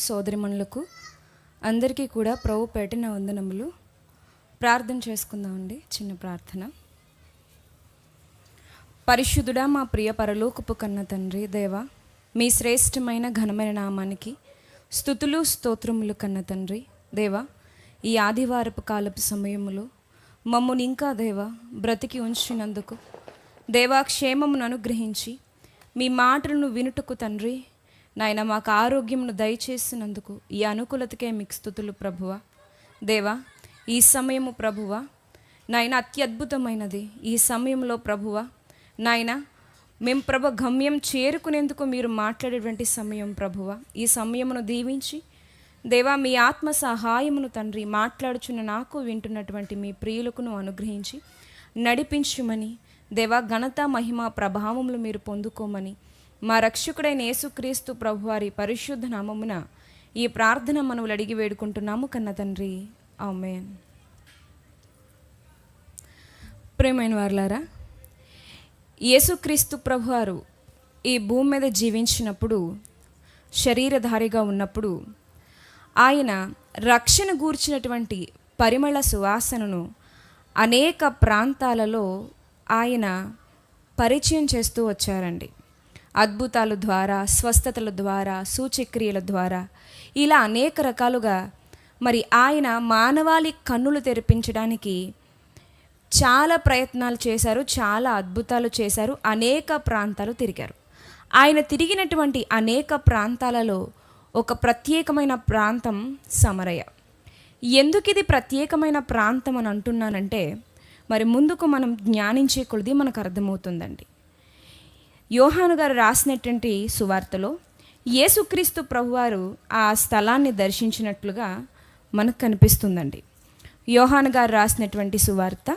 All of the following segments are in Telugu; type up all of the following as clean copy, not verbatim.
సోదరిమణులకు అందరికీ కూడా ప్రభు పెట్టిన వందనములు. ప్రార్థన చేసుకుందామండి. చిన్న ప్రార్థన. పరిశుద్ధుడా, మా ప్రియ పరలోకపు కన్న తండ్రి దేవా, మీ శ్రేష్టమైన ఘనమైన నామానికి స్తుతులు స్తోత్రములు కన్న తండ్రి దేవా, ఈ ఆదివారపు కాలపు సమయములో మమ్మల్ని ఇంకా దేవా బ్రతికి ఉంచినందుకు దేవా క్షేమమును అనుగ్రహించి మీ మాటలను వినుటకు తండ్రి నాయన మాకు ఆరోగ్యమును దయచేసినందుకు ఈ అనుకూలతకే మీకు స్తుతులు ప్రభువా. దేవా ఈ సమయము ప్రభువా నాయన అత్యద్భుతమైనది. ఈ సమయంలో ప్రభువా నాయన మేము ప్రభు గమ్యం చేరుకునేందుకు మీరు మాట్లాడేటువంటి సమయం ప్రభువా. ఈ సమయమును దీవించి దేవా మీ ఆత్మ సహాయమును తండ్రి మాట్లాడుచున్న నాకు వింటున్నటువంటి మీ ప్రియులకును అనుగ్రహించి నడిపించుమని దేవా ఘనత మహిమ ప్రభావములు మీరు పొందుకోమని మా రక్షకుడైన యేసుక్రీస్తు ప్రభువారి పరిశుద్ధ నామమున ఈ ప్రార్థన మనవులు అడిగి వేడుకుంటున్నాము కన్న తండ్రి, ఆమేన్. ప్రియమైన వారలారా, యేసుక్రీస్తు ప్రభువారు ఈ భూమి మీద జీవించినప్పుడు, శరీరధారిగా ఉన్నప్పుడు ఆయన రక్షణ గూర్చినటువంటి పరిమళ సువాసనను అనేక ప్రాంతాలలో ఆయన పరిచయం చేస్తూ వచ్చారండి. అద్భుతాల ద్వారా, స్వస్థతల ద్వారా, సూచక్రియల ద్వారా ఇలా అనేక రకాలుగా మరి ఆయన మానవాళి కన్నులు తెరిపించడానికి చాలా ప్రయత్నాలు చేశారు, చాలా అద్భుతాలు చేశారు, అనేక ప్రాంతాలు తిరిగారు. ఆయన తిరిగినటువంటి అనేక ప్రాంతాలలో ఒక ప్రత్యేకమైన ప్రాంతం సమరయ. ఎందుకు ఇది ప్రత్యేకమైన ప్రాంతం అని అంటున్నానంటే, మరి ముందుకు మనం జ్ఞానించే కొలది మనకు అర్థమవుతుందండి. యోహాను గారు రాసినటువంటి సువార్తలో యేసుక్రీస్తు ప్రభువారు ఆ స్థలాన్ని దర్శించినట్లుగా మనకు కనిపిస్తుందండి. యోహాను గారు రాసినటువంటి సువార్త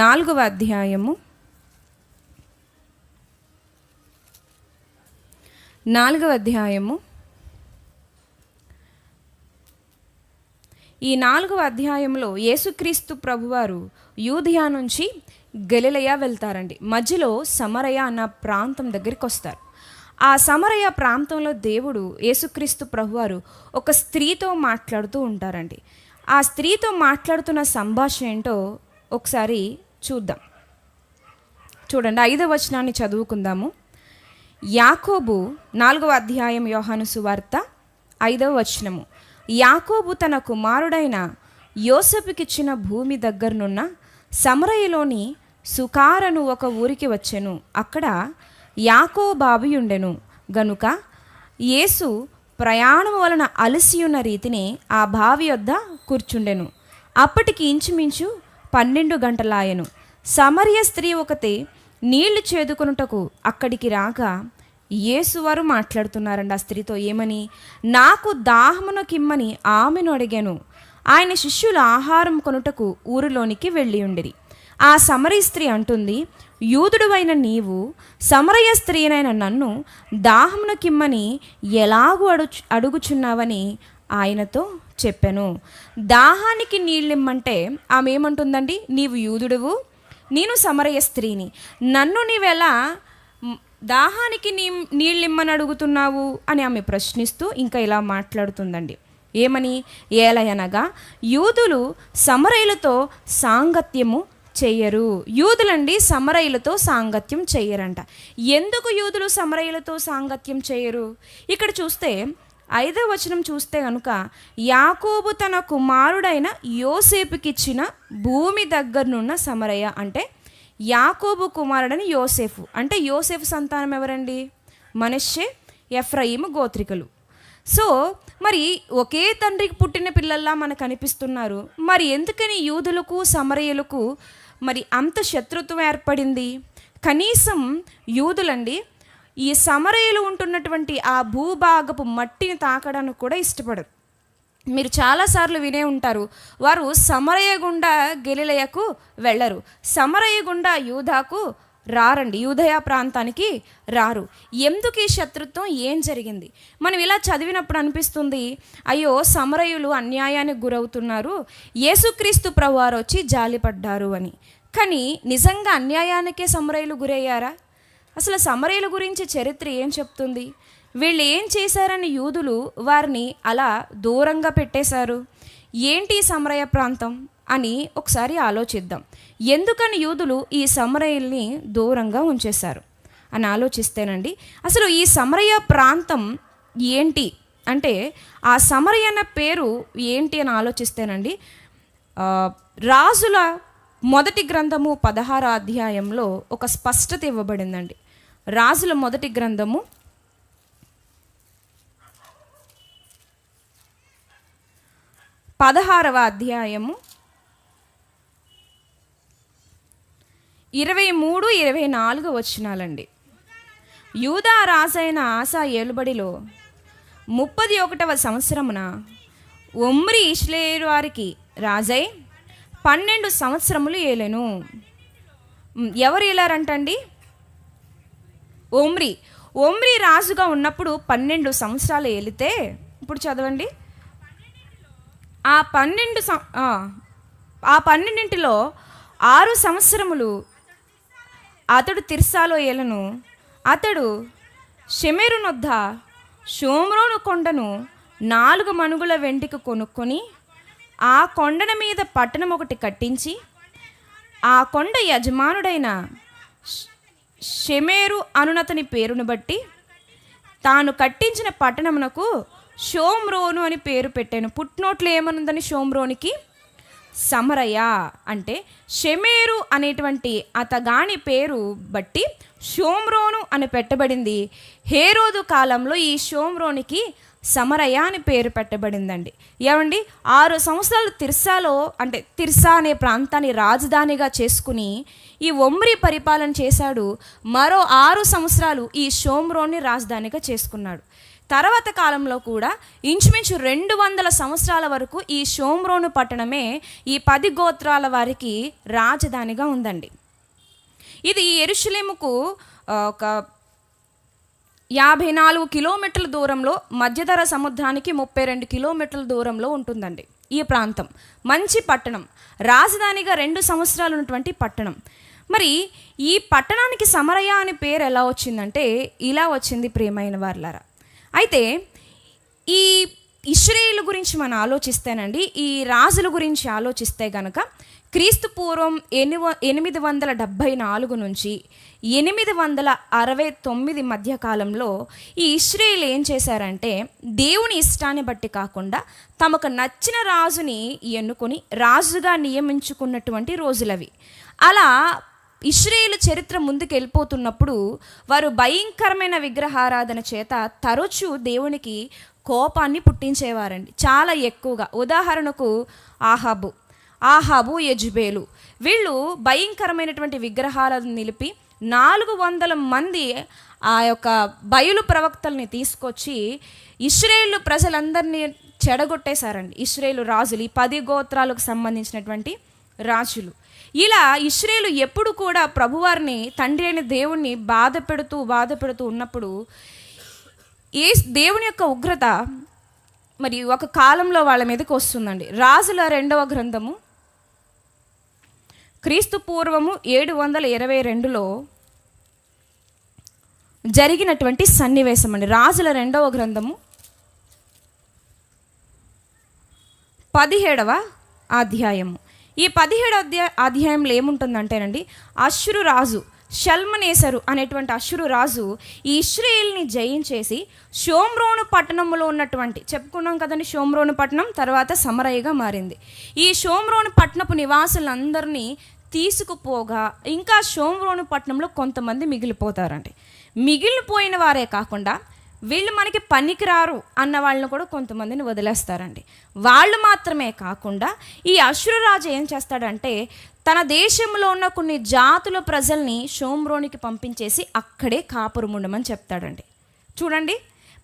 4వ అధ్యాయము 4వ అధ్యాయము ఈ 4వ అధ్యాయంలో యేసుక్రీస్తు ప్రభువారు యూదయ నుంచి గలిలయ వెళ్తారండి. మధ్యలో సమరయ అన్న ప్రాంతం దగ్గరికి వస్తారు. ఆ సమరయ ప్రాంతంలో దేవుడు యేసుక్రీస్తు ప్రభువారు ఒక స్త్రీతో మాట్లాడుతూ ఉంటారండి. ఆ స్త్రీతో మాట్లాడుతున్న సంభాషణ ఏంటో ఒకసారి చూద్దాం. చూడండి, 5వ వచనాన్ని చదువుకుందాము. యాకోబు 4వ అధ్యాయం యోహాను సువార్త 5వ వచనము. యాకోబు తన కుమారుడైన యోసేపుకిచ్చిన భూమి దగ్గరనున్న సమరయలోని సుకారను ఒక ఊరికి వచ్చెను. అక్కడ యాకోబు బావి ఉండెను గనుక యేసు ప్రయాణం వలన అలసియున్న రీతిని ఆ బావి వద్ద కూర్చుండెను. అప్పటికి ఇంచుమించు 12 గంటలాయెను. సమరయ స్త్రీ ఒకతే నీళ్లు చేదుకొనుటకు అక్కడికి రాగా యేసువారు మాట్లాడుతున్నారండి ఆ స్త్రీతో. ఏమని? నాకు దాహమునకిమ్మని ఆమెను అడిగాను. ఆయన శిష్యులు ఆహారం కొనుటకు ఊరిలోనికి వెళ్ళి ఉండిరి. ఆ సమరయ స్త్రీ అంటుంది, యూదుడువైన నీవు సమరయ స్త్రీనైన నన్ను దాహమునకిమ్మని ఎలాగూ అడుగుచున్నావని ఆయనతో చెప్పాను. దాహానికి నీళ్ళిమ్మంటే ఆమె ఏమంటుందండి? నీవు యూదుడువు, నేను సమరయ స్త్రీని, నన్ను నీవెలా దాహానికి నీళ్ళిమ్మని అడుగుతున్నావు అని ఆమె ప్రశ్నిస్తూ ఇంకా ఇలా మాట్లాడుతుందండి. ఏమని? ఏలయనగా యూదులు సమరయులతో సాంగత్యము చెయ్యరు. యూదులండి సమరయులతో సాంగత్యం చెయ్యరంట. ఎందుకు యూదులు సమరయులతో సాంగత్యం చేయరు? ఇక్కడ చూస్తే 5వ వచనం చూస్తే కనుక, యాకోబు తన కుమారుడైన యోసేపుకిచ్చిన భూమి దగ్గరనున్న సమరయ అంటే యాకోబు కుమారుడని యోసేపు. అంటే యోసేపు సంతానం ఎవరండి? మనష్షే, ఎఫ్రాయిము గోత్రికులు. సో మరి ఒకే తండ్రికి పుట్టిన పిల్లల్లా మనకు అనిపిస్తున్నారు. మరి ఎందుకని యూదులకు సమరయులకు మరి అంత శత్రుత్వం ఏర్పడింది? కనీసం యూదులండి ఈ సమరయులు ఉంటున్నటువంటి ఆ భూభాగపు మట్టిని తాకడానికి కూడా ఇష్టపడరు. మీరు చాలాసార్లు వినే ఉంటారు, వారు సమరయ గుండా గలిలయకు వెళ్ళరు, సమరయ గుండా యూదాకు రారండి, యూదయ ప్రాంతానికి రారు. ఎందుకు ఈ శత్రుత్వం? ఏం జరిగింది? మనం ఇలా చదివినప్పుడు అనిపిస్తుంది, అయ్యో సమరయులు అన్యాయానికి గురవుతున్నారు, యేసుక్రీస్తు ప్రభువారు వచ్చి జాలిపడ్డారు అని. కానీ నిజంగా అన్యాయానికే సమరయులు గురయ్యారా? అసలు సమరయుల గురించి చరిత్ర ఏం చెప్తుంది? వీళ్ళు ఏం చేశారని యూదులు వారిని అలా దూరంగా పెట్టేశారు? ఏంటి సమరయ ప్రాంతం అని ఒకసారి ఆలోచిద్దాం. ఎందుకని యూదులు ఈ సమరయుల్ని దూరంగా ఉంచేశారు అని ఆలోచిస్తేనండి, అసలు ఈ సమరయ ప్రాంతం ఏంటి అంటే, ఆ సమరయ అన్న పేరు ఏంటి అని ఆలోచిస్తేనండి, రాజుల మొదటి గ్రంథము 16వ అధ్యాయంలో ఒక స్పష్టత ఇవ్వబడిందండి. రాజుల మొదటి గ్రంథము 16వ అధ్యాయము 23-24 వచనాలండి. యూదా రాజైన ఆసా ఏలుబడిలో 31వ సంవత్సరమున ఒమ్రీ ఇశ్రాయేలు వారికి రాజై 12 సంవత్సరములు ఏలెను. ఎవరు ఏలారంటండి? ఒమ్రీ రాజుగా ఉన్నప్పుడు 12 సంవత్సరాలు ఏలితే, ఇప్పుడు చదవండి, ఆ 12లో 6 సంవత్సరములు అతడు తిర్సాలో ఏలను. అతడు షెమెరు నొద్ద షోమ్రోను కొండను 4 మణుగుల వెండికి కొనుక్కొని ఆ కొండన మీద పట్టణం ఒకటి కట్టించి, ఆ కొండ యజమానుడైన షెమెరు అనునతని పేరును బట్టి తాను కట్టించిన పట్టణమునకు షోమ్రోను అని పేరు పెట్టాను. పుట్నోట్లు ఏమనుందని షోమ్రోనికి? సమరయ అంటే షెమెరు అనేటువంటి అతగాని పేరు బట్టి షోమ్రోను అని పెట్టబడింది. హేరోదు కాలంలో ఈ షోమ్రోనికి సమరయ అని పేరు పెట్టబడిందండి. ఏమండి, 6 సంవత్సరాలు తిర్సాలో, అంటే తిర్సా అనే ప్రాంతాన్ని రాజధానిగా చేసుకుని ఈ ఒమ్రీ పరిపాలన చేశాడు. మరో 6 సంవత్సరాలు ఈ షోమ్రోన్ని రాజధానిగా చేసుకున్నాడు. తర్వాత కాలంలో కూడా ఇంచుమించు 200 సంవత్సరాల వరకు ఈ షోమ్రోను పట్టణమే ఈ 10 గోత్రాల వారికి రాజధానిగా ఉందండి. ఇది యెరూషలేముకు ఒక 54 కిలోమీటర్ల దూరంలో, మధ్యధరా సముద్రానికి 32 కిలోమీటర్ల దూరంలో ఉంటుందండి ఈ ప్రాంతం. మంచి పట్టణం, రాజధానిగా 2 సంవత్సరాలు ఉన్నటువంటి పట్టణం. మరి ఈ పట్టణానికి సమరయ అని పేరు ఎలా వచ్చిందంటే, ఇలా వచ్చింది ప్రియమైన వారలారా. అయితే ఈ ఇశ్రాయేలు గురించి మనం ఆలోచిస్తేనండి, ఈ రాజుల గురించి ఆలోచిస్తే గనక క్రీస్తు పూర్వం 874 నుంచి 869 మధ్యకాలంలో ఈ ఇశ్రాయేలు ఏం చేశారంటే, దేవుని ఇష్టాన్ని బట్టి కాకుండా తమకు నచ్చిన రాజుని ఎన్నుకొని రాజుగా నియమించుకున్నటువంటి రోజులవి. అలా ఇశ్రాయేలు చరిత్ర ముందుకు వెళ్ళిపోతున్నప్పుడు వారు భయంకరమైన విగ్రహారాధన చేత తరచూ దేవునికి కోపాన్ని పుట్టించేవారండి, చాలా ఎక్కువగా. ఉదాహరణకు ఆహాబు యెజెబెలు, వీళ్ళు భయంకరమైనటువంటి విగ్రహాలను నిలిపి 400 మంది ఆ యొక్క బయలు ప్రవక్తల్ని తీసుకొచ్చి ఇశ్రాయేలు ప్రజలందరినీ చెడగొట్టేశారండి. ఇశ్రాయేలు రాజులు, ఈ 10 గోత్రాలకు సంబంధించినటువంటి రాజులు. ఇలా ఇశ్రాయేలు ఎప్పుడు కూడా ప్రభువారిని, తండ్రి అయిన దేవుణ్ణి బాధ పెడుతూ ఉన్నప్పుడు దేవుని యొక్క ఉగ్రత మరి ఒక కాలంలో వాళ్ళ మీదకి వస్తుందండి. రాజుల 2వ గ్రంథము క్రీస్తు పూర్వము 722లో జరిగినటువంటి సన్నివేశం అండి. రాజుల 2వ గ్రంథము 17వ అధ్యాయము. ఈ 17వ అధ్యాయంలో ఏముంటుందంటేనండి, అష్షూరు రాజు షల్మనేసరు అనేటువంటి అష్షూరు రాజు ఈ ఇశ్రాయేలుని జయించేసి షోమ్రోను పట్టణంలో ఉన్నటువంటి, చెప్పుకున్నాం కదండి షోమ్రోను పట్టణం తర్వాత సమరయగా మారింది. ఈ షోమ్రోను పట్టణపు నివాసులందరినీ తీసుకుపోగా ఇంకా షోమ్రోను పట్టణంలో కొంతమంది మిగిలిపోతారండి. మిగిలిపోయిన వారే కాకుండా వీళ్ళు మనకి పనికిరారు అన్న వాళ్ళని కూడా కొంతమందిని వదిలేస్తారండి. వాళ్ళు మాత్రమే కాకుండా ఈ అష్షూరు రాజు ఏం చేస్తాడంటే, తన దేశంలో ఉన్న కొన్ని జాతుల ప్రజల్ని షోమ్రోనికి పంపించేసి అక్కడే కాపురం ఉండమని చెప్తాడండి. చూడండి,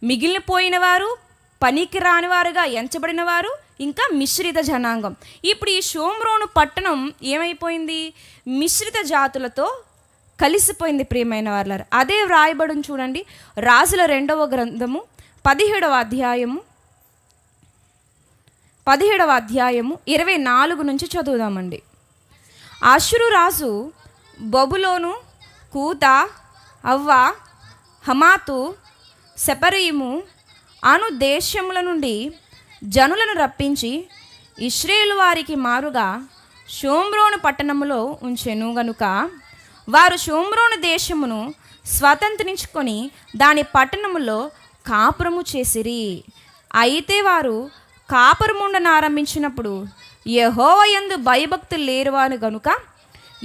మిగిలిపోయిన వారు, పనికి రాని వారుగా ఎంచబడిన వారు, ఇంకా మిశ్రిత జనాంగం. ఇప్పుడు ఈ షోమ్రోను పట్టణం ఏమైపోయింది? మిశ్రిత జాతులతో కలిసిపోయింది ప్రియమైన వారలారా. అదే వ్రాయబడిని చూడండి, రాజుల 2వ గ్రంథము 17వ అధ్యాయము 24 నుంచి చదువుదామండి. అష్షూరు రాజు బబులోను, కూత, అవ్వ, హమాతు, సెపరీము అను దేశముల నుండి జనులను రప్పించి ఇశ్రాయేలు వారికి మారుగా షోమ్రోను పట్టణములో ఉంచెను గనుక వారు షోమ్రోను దేశమును స్వతంత్రించుకొని దాని పట్టణములో కాపురము చేసిరి. అయితే వారు కాపురముండనారంభించినప్పుడు యెహోవా యందు భయభక్తులు లేరువారు గనుక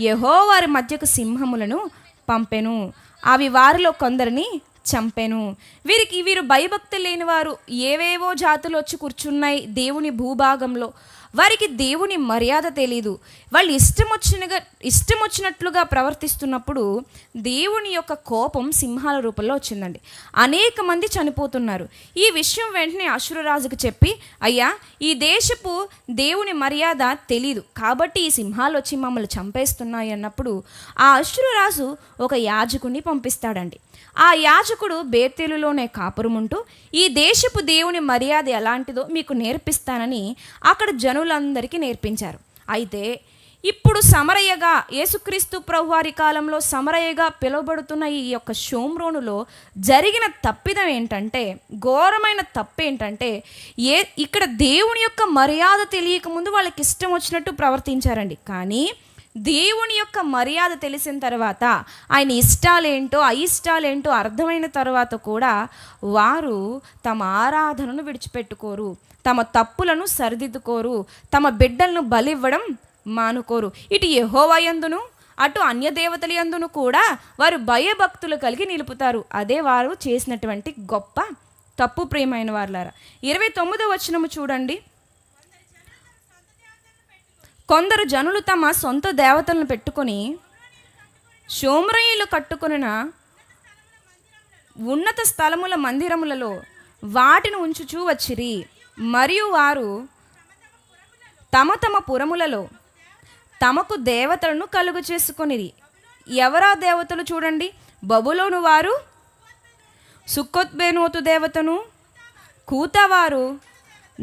యెహోవా వారి మధ్యకు సింహములను పంపెను, అవి వారిలో కొందరిని చంపెను. వీరు భయభక్తులు లేని వారు, ఏవేవో జాతులు వచ్చి కూర్చున్నాయి దేవుని భూభాగంలో. వారికి దేవుని మర్యాద తెలీదు. వాళ్ళు ఇష్టం వచ్చినట్లుగా ప్రవర్తిస్తున్నప్పుడు దేవుని యొక్క కోపం సింహాల రూపంలో వచ్చిందండి. అనేక మంది చనిపోతున్నారు. ఈ విషయం వెంటనే అశ్షూరురాజుకు చెప్పి, అయ్యా, ఈ దేశపు దేవుని మర్యాద తెలీదు కాబట్టి ఈ సింహాలు వచ్చి మమ్మల్ని చంపేస్తున్నాయి అన్నప్పుడు ఆ అశ్షూరురాజు ఒక యాజకుడిని పంపిస్తాడండి. ఆ యాజకుడు బేతేలులోనే కాపురముంటూ ఈ దేశపు దేవుని మర్యాద ఎలాంటిదో మీకు నేర్పిస్తానని అక్కడ జనులందరికీ నేర్పించారు. అయితే ఇప్పుడు సమరయ్యగా, యేసుక్రీస్తు ప్రభువారి కాలంలో సమరయ్యగా పిలువబడుతున్న ఈ యొక్క షోమ్రోనులో జరిగిన తప్పిదం ఏంటంటే, ఘోరమైన తప్పు ఏంటంటే, ఇక్కడ దేవుని యొక్క మర్యాద తెలియకముందు వాళ్ళకి ఇష్టం వచ్చినట్టు ప్రవర్తించారండి. కానీ దేవుని యొక్క మర్యాద తెలిసిన తర్వాత, ఆయన ఇష్టాలేంటో అయిష్టాలేంటో అర్థమైన తర్వాత కూడా వారు తమ ఆరాధనను విడిచిపెట్టుకోరు, తమ తప్పులను సరిదిద్దుకోరు, తమ బిడ్డలను బలివ్వడం మానుకోరు. ఇటు యెహోవా యందును అటు అన్య దేవతల యందును కూడా వారు భయభక్తులు కలిగి నిలుపుతారు. అదే వారు చేసినటువంటి గొప్ప తప్పు. ప్రియమైన వారులారా, 29వ వచనము చూడండి. కొందరు జనులు తమ సొంత దేవతలను పెట్టుకొని షోమ్రోనీయులు కట్టుకొనిన ఉన్నత స్థలముల మందిరములలో వాటిని ఉంచుచూ వచ్చిరి. మరియు వారు తమ తమ పురములలో తమకు దేవతలను కలుగు చేసుకొనిరి. ఎవరా దేవతలు చూడండి. బబులోను వారు సుక్కోత్బేనోతు దేవతను, కూతవారు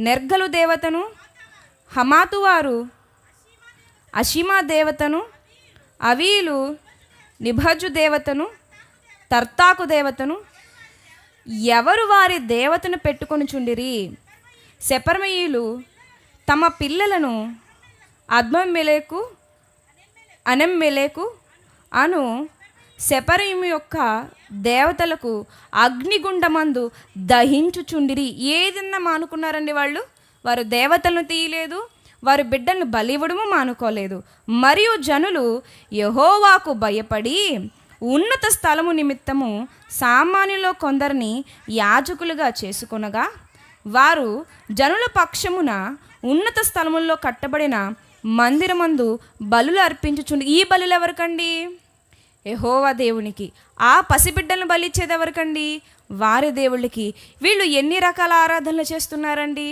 నెర్గలు దేవతను, హమాతు వారు అషిమా దేవతను, అవీలు నిభజు దేవతను, తర్తాకు దేవతను, ఎవరు వారి దేవతను పెట్టుకొని చుండిరి. సెపర్మీయులు తమ పిల్లలను అనెమ్మెలెకు అను సెపరీము యొక్క దేవతలకు అగ్నిగుండమందు దహించుచుండిరి. ఏదన్నా మానుకున్నారండి వాళ్ళు. వారు దేవతలను తీయలేదు, వారి బిడ్డలను బలివ్వడము మానుకోలేదు. మరియు జనులు యెహోవాకు భయపడి ఉన్నత స్థలము నిమిత్తము సామాన్యులో కొందరిని యాజకులుగా చేసుకొనగా వారు జనుల పక్షమున ఉన్నత స్థలముల్లో కట్టబడిన మందిరమందు బలులు అర్పించుచుండి. ఈ బలులు ఎవరికండి? యెహోవా దేవునికి. ఆ పసిబిడ్డలను బలిచ్చేది ఎవరికండి? వారి దేవుళ్ళకి. వీళ్ళు ఎన్ని రకాల ఆరాధనలు చేస్తున్నారండి?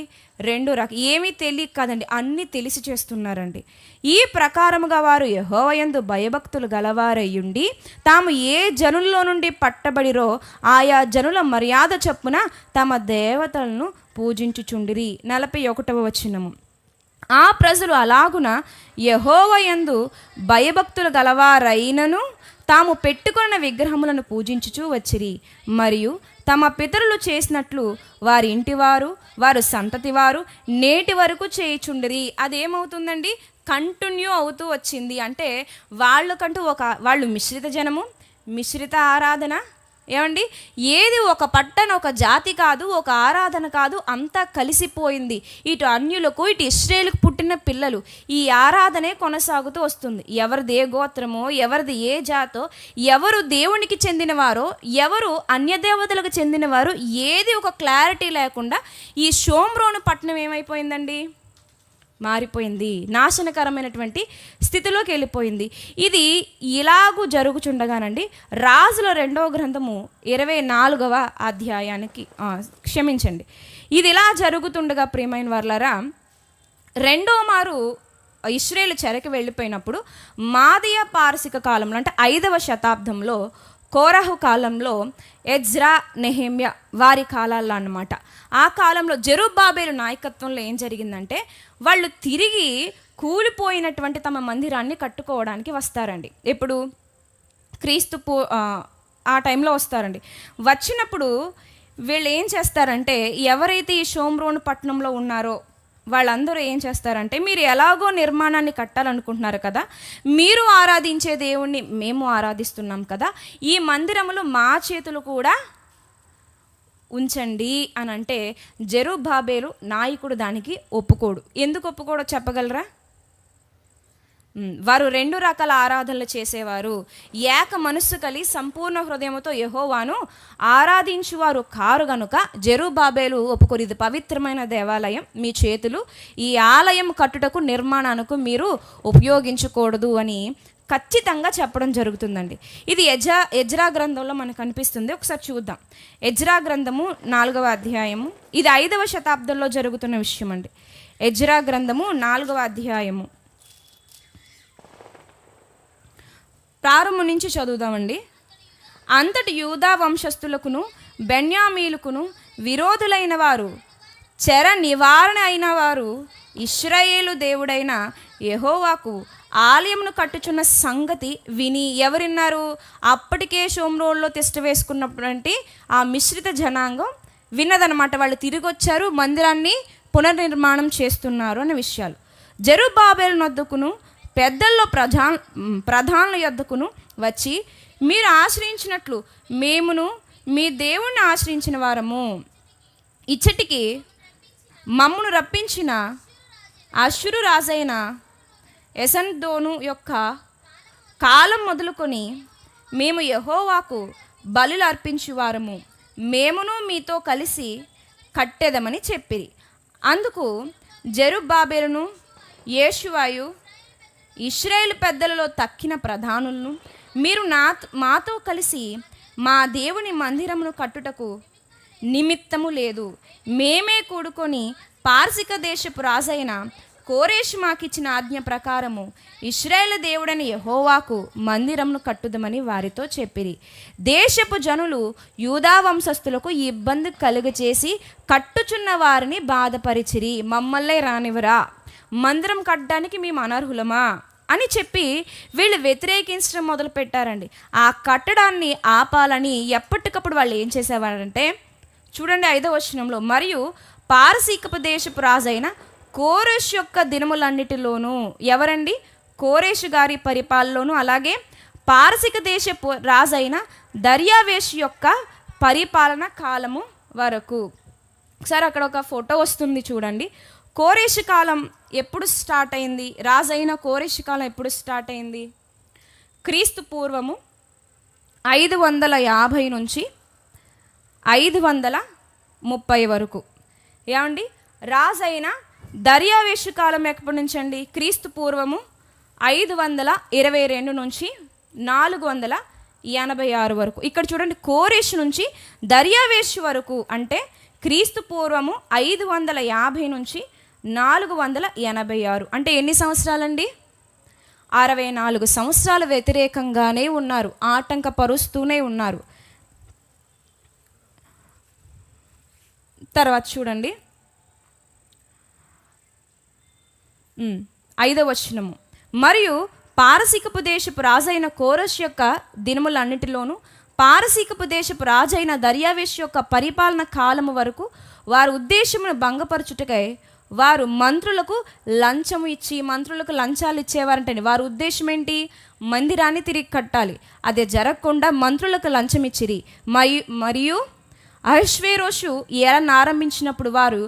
2 ఏమీ తెలియక కాదండి, అన్నీ తెలిసి చేస్తున్నారండి. ఈ ప్రకారముగా వారు యెహోవా యందు భయభక్తులు గలవారయ్యుండి తాము ఏ జనుల్లో నుండి పట్టబడిరో ఆయా జనుల మర్యాద చొప్పున తమ దేవతలను పూజించుచుండిరి. 41వ వచనము. ఆ ప్రజలు అలాగున యెహోవా యందు భయభక్తులు గలవారైనను తాము పెట్టుకున్న విగ్రహములను పూజించుచూ వచ్చిరి. మరియు తమ పితరులు చేసినట్లు వారి ఇంటివారు వారు సంతతివారు నేటి వరకు చేయుచుండిరి. అదేమవుతుందండి? కంటిన్యూ అవుతూ వచ్చింది. అంటే వాళ్ళకంటూ వాళ్ళు మిశ్రిత జనము, మిశ్రిత ఆరాధన. ఏమండి, ఏది ఒక పట్టణ ఒక జాతి కాదు, ఒక ఆరాధన కాదు, అంతా కలిసిపోయింది. ఇటు అన్యులకు ఇటు ఇశ్రాయేలుకు పుట్టిన పిల్లలు ఈ ఆరాధనే కొనసాగుతూ వస్తుంది. ఎవరిది ఏ గోత్రమో, ఎవరిది ఏ జాతో, ఎవరు దేవునికి చెందినవారో, ఎవరు అన్యదేవతలకు చెందినవారు, ఏది ఒక క్లారిటీ లేకుండా ఈ షోమ్రోను పట్టణం ఏమైపోయిందండి? మారిపోయింది. నాశనకరమైనటువంటి స్థితిలోకి వెళ్ళిపోయింది. ఇది ఇలాగూ జరుగుచుండగానండి రాజుల 2వ గ్రంథము 24వ అధ్యాయానికి క్షమించండి, ఇది ఇలా జరుగుతుండగా ప్రియమైన వారలారా, 2వ మారు ఇశ్రాయేలు చెరకి వెళ్ళిపోయినప్పుడు మాదియా పారసిక కాలంలో అంటే 5వ శతాబ్దంలో కోరహు కాలంలో ఎజ్రా నెహెమ్యా వారి కాలాల్లో అన్నమాట. ఆ కాలంలో జెరుబ్బాబెలు నాయకత్వంలో ఏం జరిగిందంటే వాళ్ళు తిరిగి కూలిపోయినటువంటి తమ మందిరాన్ని కట్టుకోవడానికి వస్తారండి. ఎప్పుడు? క్రీస్తు ఆ టైంలో వస్తారండి. వచ్చినప్పుడు వీళ్ళు ఏం చేస్తారంటే, ఎవరైతే ఈ షోమ్రోను పట్టణంలో ఉన్నారో వాళ్ళందరూ ఏం చేస్తారంటే, మీరు ఎలాగో నిర్మాణాన్ని కట్టాలనుకుంటున్నారు కదా, మీరు ఆరాధించే దేవుణ్ణి మేము ఆరాధిస్తున్నాం కదా, ఈ మందిరములు మా చేతులు కూడా ఉంచండి అని అంటే, జెరుబ్బాబెలు నాయకుడు దానికి ఒప్పుకోడు. ఎందుకు ఒప్పుకోడో చెప్పగలరా? వారు 2 రకాల ఆరాధనలు చేసేవారు. ఏక మనస్సు కలిగి సంపూర్ణ హృదయంతో యెహోవాను ఆరాధించువారు కారు గనుక జెరుబ్బాబెలు ఒప్పుకోరు. ఇది పవిత్రమైన దేవాలయం, మీ చేతులు ఈ ఆలయం కట్టుటకు నిర్మాణానికి మీరు ఉపయోగించకూడదు అని ఖచ్చితంగా చెప్పడం జరుగుతుందండి. ఇది ఎజ్రా గ్రంథంలో మనకు కనిపిస్తుంది. ఒకసారి చూద్దాం. ఎజ్రా గ్రంథము 4వ అధ్యాయము. ఇది 5వ శతాబ్దంలో జరుగుతున్న విషయం అండి. ఎజ్రా గ్రంథము 4వ అధ్యాయము ప్రారంభం నుంచి చదువుదామండి. అంతటి యూదా వంశస్థులకును బెన్యామీలుకును విరోధులైన వారు, చెర నివారణ అయిన వారు ఇశ్రాయేలు దేవుడైన యెహోవాకు ఆలయమును కట్టుచున్న సంగతి విని ఎవరిన్నారు? అప్పటికే షోమ్రోన్లో తిష్ట వేసుకున్నటువంటి ఆ మిశ్రిత జనాంగం విన్నదనమాట. వాళ్ళు తిరిగి వచ్చారు, మందిరాన్ని పునర్నిర్మాణం చేస్తున్నారు అనే విషయాలు. జెరుబ్బాబెలు నొద్దకును పెద్దల్లో ప్రధానుల యొద్దకును వచ్చి, మీరు ఆశ్రయించినట్లు మేమును మీ దేవుణ్ణి ఆశ్రయించిన వారము. ఇచ్చటికి మమ్మును రప్పించిన అష్షూరు రాజైన ఎసన్దోను యొక్క కాలం మొదలుకొని మేము యెహోవాకు బలులు అర్పించువారము, మేమును మీతో కలిసి కట్టెదమని చెప్పిరి. అందుకు జెరుబ్బాబెలును యేషువాయు ఇశ్రాయేలు పెద్దలలో తక్కిన ప్రధానులను, మీరు మాతో కలిసి మా దేవుని మందిరమును కట్టుటకు నిమిత్తము లేదు, మేమే కూడుకొని పార్సిక దేశపు రాజైన కోరేషు మాకిచ్చిన ఆజ్ఞ ప్రకారము ఇశ్రాయేలు దేవుడైన యెహోవాకు మందిరమును కట్టుదమని వారితో చెప్పిరి. దేశపు జనులు యూదా వంశస్థులకు ఇబ్బంది కలుగచేసి కట్టుచున్న వారిని బాధపరిచిరి. మమ్మల్నే రానివరా, మందిరం కట్టడానికి మేము అనర్హులమా అని చెప్పి వీళ్ళు వ్యతిరేకించడం మొదలు పెట్టారండి. ఆ కట్టడాన్ని ఆపాలని ఎప్పటికప్పుడు వాళ్ళు ఏం చేసేవారంటే, చూడండి 5వ వచనంలో, మరియు పారసీకపు దేశపు రాజైన కోరెషు యొక్క దినములన్నిటిలోనూ, ఎవరండి? కోరెషు గారి పరిపాలనలోను, అలాగే పారసీక దేశపు రాజైన దర్యావేషు యొక్క పరిపాలన కాలము వరకు. ఒకసారి అక్కడ ఒక ఫోటో వస్తుంది చూడండి. కోరెషు కాలం ఎప్పుడు స్టార్ట్ అయింది? రాజైన కోరెషు కాలం ఎప్పుడు స్టార్ట్ అయింది? క్రీస్తు పూర్వము 550 నుంచి 530 వరకు. ఏమండి? రాజైన దర్యావేషు కాలం ఎప్పటి నుంచి అండి? క్రీస్తు పూర్వము 522 నుంచి 486 వరకు. ఇక్కడ చూడండి, కోరెషు నుంచి దర్యావేషు వరకు అంటే క్రీస్తు పూర్వము 550 నుంచి 486 అంటే ఎన్ని సంవత్సరాలండి? 64 సంవత్సరాలు వ్యతిరేకంగానే ఉన్నారు, ఆటంకపరుస్తూనే ఉన్నారు. తర్వాత చూడండి 5వ వచనము, మరియు పారసీకపు దేశపు రాజైన కోరెషు యొక్క దినములన్నిటిలోనూ పారసీకపు దేశపు రాజైన దర్యావేషు యొక్క పరిపాలన కాలము వరకు వారి ఉద్దేశమును భంగపరచుటకై వారు మంత్రులకు లంచము ఇచ్చి, మంత్రులకు లంచాలు ఇచ్చేవారంటే వారి ఉద్దేశం ఏంటి? మందిరాన్ని తిరిగి కట్టాలి. అదే జరగకుండా మంత్రులకు లంచం ఇచ్చిరి. మరియు అహష్వేరోషు ఏలన ఆరంభించినప్పుడు వారు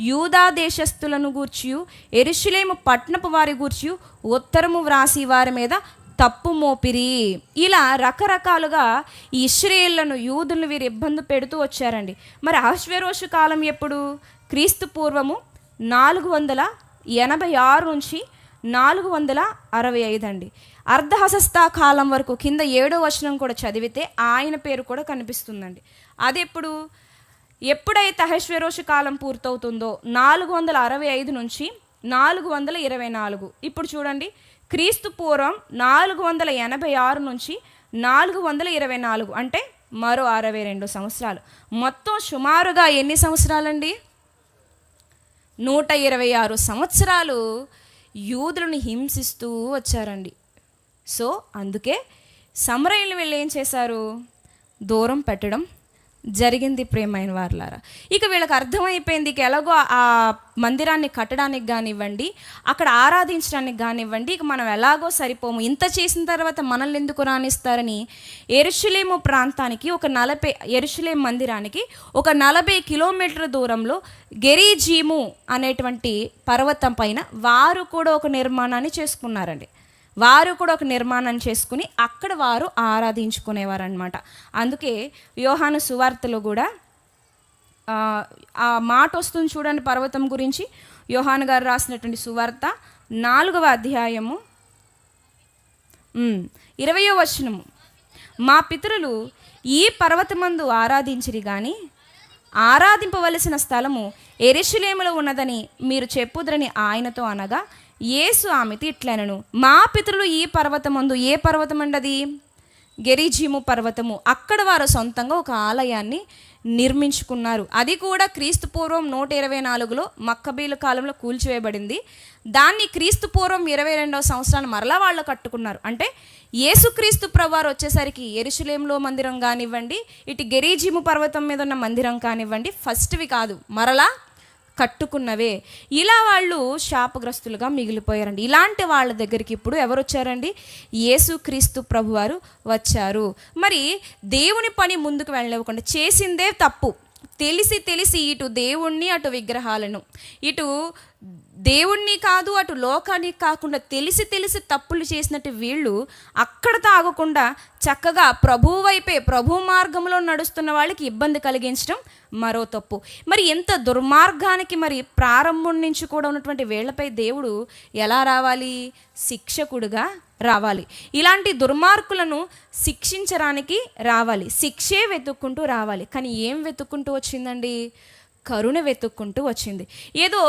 యూదా దేశస్థులను గూర్చి యెరూషలేము పట్టణపు వారి గూర్చి ఉత్తరము వ్రాసి వారి మీద తప్పు మోపిరి. ఇలా రకరకాలుగా ఈ ఇశ్రాయేలును, యూదులను వీరు ఇబ్బంది పెడుతూ వచ్చారండి. మరి అహష్వేరోషు కాలం ఎప్పుడు? క్రీస్తు పూర్వము 486 నుంచి 465 అండి. అర్ధహస్త కాలం వరకు. కింద 7వ వచనం కూడా చదివితే ఆయన పేరు కూడా కనిపిస్తుందండి. అది ఎప్పుడైతే అహష్వేరోషు కాలం పూర్తవుతుందో 465 నుంచి 424. ఇప్పుడు చూడండి, క్రీస్తు పూర్వం 486 నుంచి 424 అంటే మరో 62 సంవత్సరాలు. మొత్తం సుమారుగా ఎన్ని సంవత్సరాలండి? 126 సంవత్సరాలు యూదులను హింసిస్తూ వచ్చారండి. సో అందుకే సమరయులు వీళ్ళు ఏం చేశారు? దూరం పెట్టడం జరిగింది ప్రియమైన వారలారా. ఇక వీళ్ళకి అర్థమైపోయింది, ఇక ఎలాగో ఆ మందిరాన్ని కట్టడానికి కానివ్వండి, అక్కడ ఆరాధించడానికి కానివ్వండి, ఇక మనం ఎలాగో సరిపోము, ఇంత చేసిన తర్వాత మనల్ని ఎందుకు రానిస్తారని యెరూషలేము ప్రాంతానికి యెరూషలేము మందిరానికి ఒక 40 కిలోమీటర్ల దూరంలో గెరిజీము అనేటువంటి పర్వతం పైన వారు కూడా ఒక నిర్మాణాన్ని చేసుకున్నారండి. వారు కూడా ఒక నిర్మాణాన్ని చేసుకుని అక్కడ వారు ఆరాధించుకునేవారు అనమాట. అందుకే యోహాను సువార్తలో కూడా ఆ మాట వస్తుంది చూడండి పర్వతం గురించి. యోహాను గారు రాసినటువంటి సువార్త 4వ అధ్యాయము 20వ వచనము, మా పితరులు ఈ పర్వతమందు ఆరాధించిరి గాని ఆరాధింపవలసిన స్థలము యెరూషలేములో ఉన్నదని మీరు చెప్పుదురని ఆయనతో అనగా, యేసు ఆమెతో ఇట్లనెను, మా పితరులు ఈ పర్వతమందు, ఏ పర్వతం అండి అది? గెరిజీము పర్వతము. అక్కడ వారు సొంతంగా ఒక ఆలయాన్ని నిర్మించుకున్నారు. అది కూడా క్రీస్తు పూర్వం 124లో మక్కబీల కాలంలో కూల్చివేయబడింది. దాన్ని క్రీస్తు పూర్వం 22వ సంవత్సరాన్ని మరలా వాళ్ళు కట్టుకున్నారు. అంటే యేసుక్రీస్తు ప్రభువారు వచ్చేసరికి యెరూషలేములో మందిరం కానివ్వండి, ఇటు గెరిజీము పర్వతం మీద ఉన్న మందిరం కానివ్వండి, ఫస్ట్వి కాదు, మరలా కట్టుకున్నవే. ఇలా వాళ్ళు శాపగ్రస్తులుగా మిగిలిపోయారండి. ఇలాంటి వాళ్ళ దగ్గరికి ఇప్పుడు ఎవరు వచ్చారండి? యేసుక్రీస్తు ప్రభువారు వచ్చారు. మరి దేవుని పని ముందుకు వెళ్ళనివ్వకుండా చేసిందే తప్పు, తెలిసి ఇటు దేవుణ్ణి అటు విగ్రహాలను, ఇటు దేవుణ్ణి కాదు అటు లోకాన్ని కాకుండా తెలిసి తప్పులు చేసినట్టు వీళ్ళు అక్కడ తాగకుండా చక్కగా ప్రభువు వైపే, ప్రభు మార్గంలో నడుస్తున్న వాళ్ళకి ఇబ్బంది కలిగించడం మరో తప్పు. మరి ఎంత దుర్మార్గానికి మరి ప్రారంభం నుంచి కూడా ఉన్నటువంటి వీళ్ళపై దేవుడు ఎలా రావాలి? శిక్షకుడుగా రావాలి. ఇలాంటి దుర్మార్గులను శిక్షించడానికి రావాలి, శిక్షే వెతుక్కుంటూ రావాలి. కానీ ఏం వెతుక్కుంటూ వచ్చిందండి? కరుణ వెతుక్కుంటూ వచ్చింది. ఏదో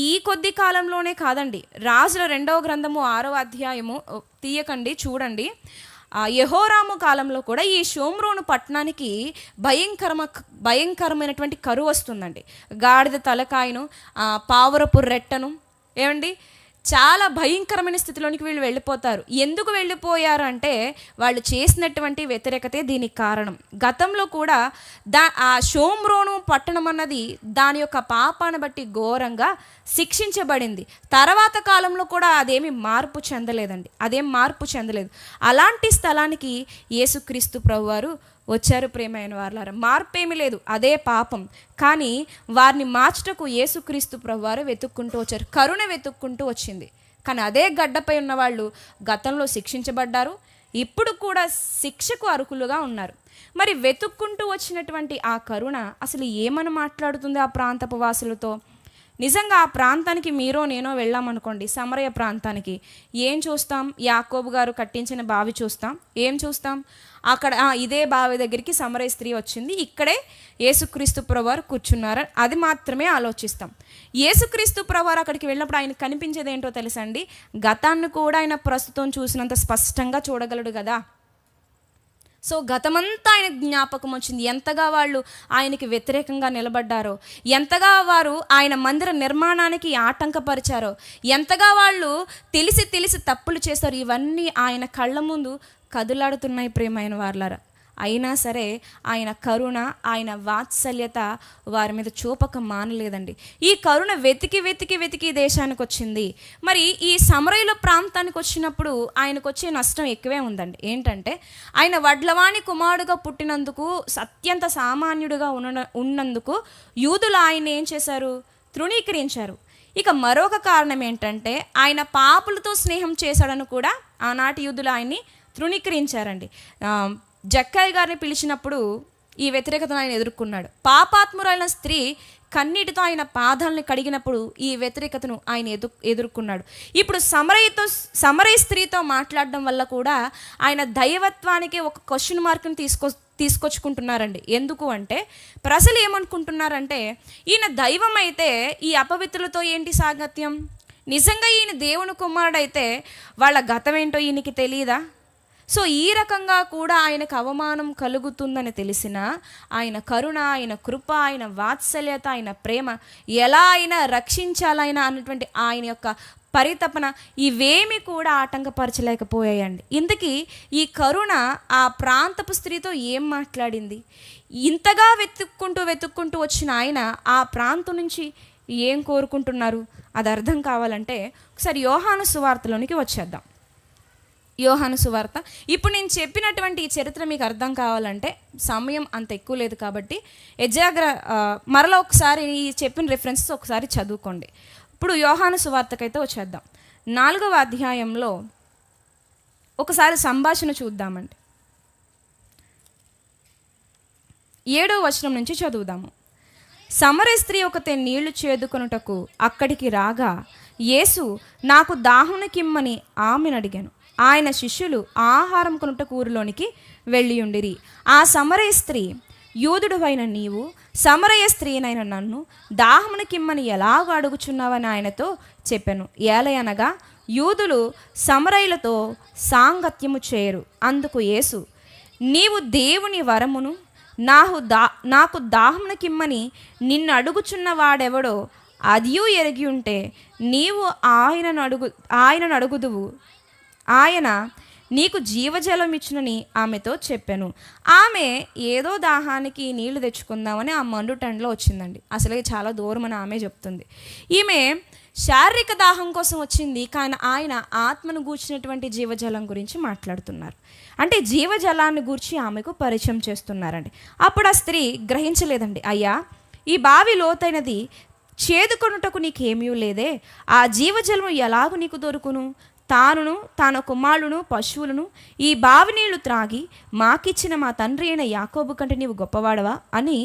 ఈ కొద్ది కాలంలోనే కాదండి. రాజుల 2వ గ్రంథము 6వ అధ్యాయము తీయకండి, చూడండి. యెహోరాము కాలంలో కూడా ఈ షోమ్రోను పట్టణానికి భయంకరమైనటువంటి కరువు వస్తుందండి. గాడిద తలకాయను, పావురపు రెట్టను, ఏమండి చాలా భయంకరమైన స్థితిలోనికి వీళ్ళు వెళ్ళిపోతారు. ఎందుకు వెళ్ళిపోయారు అంటే వాళ్ళు చేసినటువంటి వ్యతిరేకతే దీనికి కారణం. గతంలో కూడా ఆ షోమ్రోను పట్టణం అన్నది దాని యొక్క పాపాన్ని బట్టి ఘోరంగా శిక్షించబడింది. తర్వాత కాలంలో కూడా అదేమి మార్పు చెందలేదు. అలాంటి స్థలానికి యేసుక్రీస్తు ప్రభువారు వచ్చారు. ప్రేమైన వారలారా, మార్పేమీ లేదు, అదే పాపం. కానీ వారిని మార్చుటకు యేసుక్రీస్తు ప్రభువారు వెతుక్కుంటూ వచ్చారు, కరుణ వెతుక్కుంటూ వచ్చింది. కానీ అదే గడ్డపై ఉన్న వాళ్ళు గతంలో శిక్షించబడ్డారు, ఇప్పుడు కూడా శిక్షకు అర్హులుగా ఉన్నారు. మరి వెతుక్కుంటూ వచ్చినటువంటి ఆ కరుణ అసలు ఏమని మాట్లాడుతుంది ఆ ప్రాంతపు వాసులతో? నిజంగా ఆ ప్రాంతానికి మీరో నేనో వెళ్ళామనుకోండి, సమరయ ప్రాంతానికి, ఏం చూస్తాం? యాకోబు గారు కట్టించిన బావి చూస్తాం. ఏం చూస్తాం? అక్కడ ఇదే బావి దగ్గరికి సమరయ స్త్రీ వచ్చింది, ఇక్కడే యేసుక్రీస్తు ప్రభువారు కూర్చున్నారు, అది మాత్రమే ఆలోచిస్తాం. యేసుక్రీస్తు ప్రభువారు అక్కడికి వెళ్ళినప్పుడు ఆయన కనిపించేది ఏంటో తెలుసండి? గతాన్ని కూడా ఆయన ప్రస్తుతం చూసినంత స్పష్టంగా చూడగలడు కదా. సో గతమంతా ఆయన జ్ఞాపకం వచ్చింది. ఎంతగా వాళ్ళు ఆయనకి వ్యతిరేకంగా నిలబడ్డారో, ఎంతగా వారు ఆయన మందిర నిర్మాణానికి ఆటంకపరిచారో, ఎంతగా వాళ్ళు తెలిసి తప్పులు చేశారు, ఇవన్నీ ఆయన కళ్ళ ముందు కదులాడుతున్నాయి ప్రియమైన వారలారా. అయినా సరే ఆయన కరుణ, ఆయన వాత్సల్యత వారి మీద చూపక మానలేదండి. ఈ కరుణ వెతికి దేశానికి వచ్చింది. మరి ఈ సమరయుల ప్రాంతానికి వచ్చినప్పుడు ఆయనకు వచ్చే నష్టం ఎక్కువే ఉందండి. ఏంటంటే ఆయన వడ్లవాణి కుమారుడుగా పుట్టినందుకు, అత్యంత సామాన్యుడిగా ఉన్నందుకు యూదులు ఆయన ఏం చేశారు? తృణీకరించారు. ఇక మరొక కారణం ఏంటంటే ఆయన పాపులతో స్నేహం చేశాడని కూడా ఆనాటి యూదులు ఆయన్ని తృణీకరించారండి. జక్కయ్య గారిని పిలిచినప్పుడు ఈ వ్యతిరేకతను ఆయన ఎదుర్కొన్నాడు. పాపాత్మురైన స్త్రీ కన్నీటితో ఆయన పాదాలను కడిగినప్పుడు ఈ వ్యతిరేకతను ఆయన ఎదుర్కొన్నాడు. ఇప్పుడు సమరయ స్త్రీతో మాట్లాడడం వల్ల కూడా ఆయన దైవత్వానికి ఒక క్వశ్చన్ మార్క్ని తీసుకొచ్చుకుంటున్నారండి. ఎందుకు అంటే ప్రజలు ఏమనుకుంటున్నారంటే ఈయన దైవం అయితే ఈ అపవిత్రులతో ఏంటి సాంగత్యం? నిజంగా ఈయన దేవుని కుమారుడైతే వాళ్ళ గతం ఏంటో ఈయనకి తెలియదా? సో ఈ రకంగా కూడా ఆయనకు అవమానం కలుగుతుందని తెలిసినా ఆయన కరుణ, ఆయన కృప, ఆయన వాత్సల్యత, ఆయన ప్రేమ ఎలా అయినా రక్షించాలైనా అన్నటువంటి ఆయన యొక్క పరితపన ఇవేమి కూడా ఆటంకపరచలేకపోయాయండి. ఇంతకీ ఈ కరుణ ఆ ప్రాంతపు స్త్రీతో ఏం మాట్లాడింది? ఇంతగా వెతుక్కుంటూ వచ్చిన ఆయన ఆ ప్రాంతం నుంచి ఏం కోరుకుంటున్నారు? అది అర్థం కావాలంటే ఒకసారి యోహాను సువార్తలోనికి వచ్చేద్దాం. యోహాను సువార్త. ఇప్పుడు నేను చెప్పినటువంటి ఈ చరిత్ర మీకు అర్థం కావాలంటే సమయం అంత ఎక్కువ లేదు కాబట్టి మరలా ఒకసారి ఈ చెప్పిన రిఫరెన్సెస్ ఒకసారి చదువుకోండి. ఇప్పుడు యోహాను సువార్తకైతే వచ్చేద్దాం. 4వ అధ్యాయంలో ఒకసారి సంభాషణ చూద్దామండి. 7వ వచనం నుంచి చదువుదాము. సమరయ స్త్రీ ఒకతే నీళ్లు చేదుకొనుటకు అక్కడికి రాగా యేసు నాకు దాహమునకిమ్మని ఆమెను అడిగాను. ఆయన శిష్యులు ఆహారం కొనుటకు ఊరిలోనికి వెళ్ళియుండిరి. ఆ సమరయ స్త్రీ, యూదుడువైన నీవు సమరయ స్త్రీనైన నన్ను దాహమునకిమ్మని ఎలాగ అడుగుచున్నావని ఆయనతో చెప్పాను. ఏలయనగా యూదులు సమరయులతో సాంగత్యము చేయరు. అందుకు యేసు, నీవు దేవుని వరమును నాకు దాహమునకిమ్మని నిన్ను అడుగుచున్న వాడెవడో అదియూ ఎరిగి ఉంటే నీవు ఆయనను అడుగుదువు, ఆయన నీకు జీవజలం ఇచ్చునని ఆమెతో చెప్పాను. ఆమె ఏదో దాహానికి నీళ్లు తెచ్చుకుందామని ఆ మండుటంలో వచ్చిందండి. అసలే చాలా దూరం అని ఆమె చెప్తుంది. ఈమె శారీరక దాహం కోసం వచ్చింది, కానీ ఆయన ఆత్మను గూర్చినటువంటి జీవజలం గురించి మాట్లాడుతున్నారు. అంటే జీవజలాన్ని గూర్చి ఆమెకు పరిచయం చేస్తున్నారండి. అప్పుడు ఆ స్త్రీ గ్రహించలేదండి. అయ్యా, ఈ బావి లోతైనది, చేదుకొనుటకు నీకేమీ లేదే, ఆ జీవజలము ఎలాగూ నీకు దొరుకును? తన కుమారులను పశువులను ఈ బావి నీళ్లు త్రాగి మాకిచ్చిన మా తండ్రి అయిన యాకోబు కంటే నీవు గొప్పవాడవా అని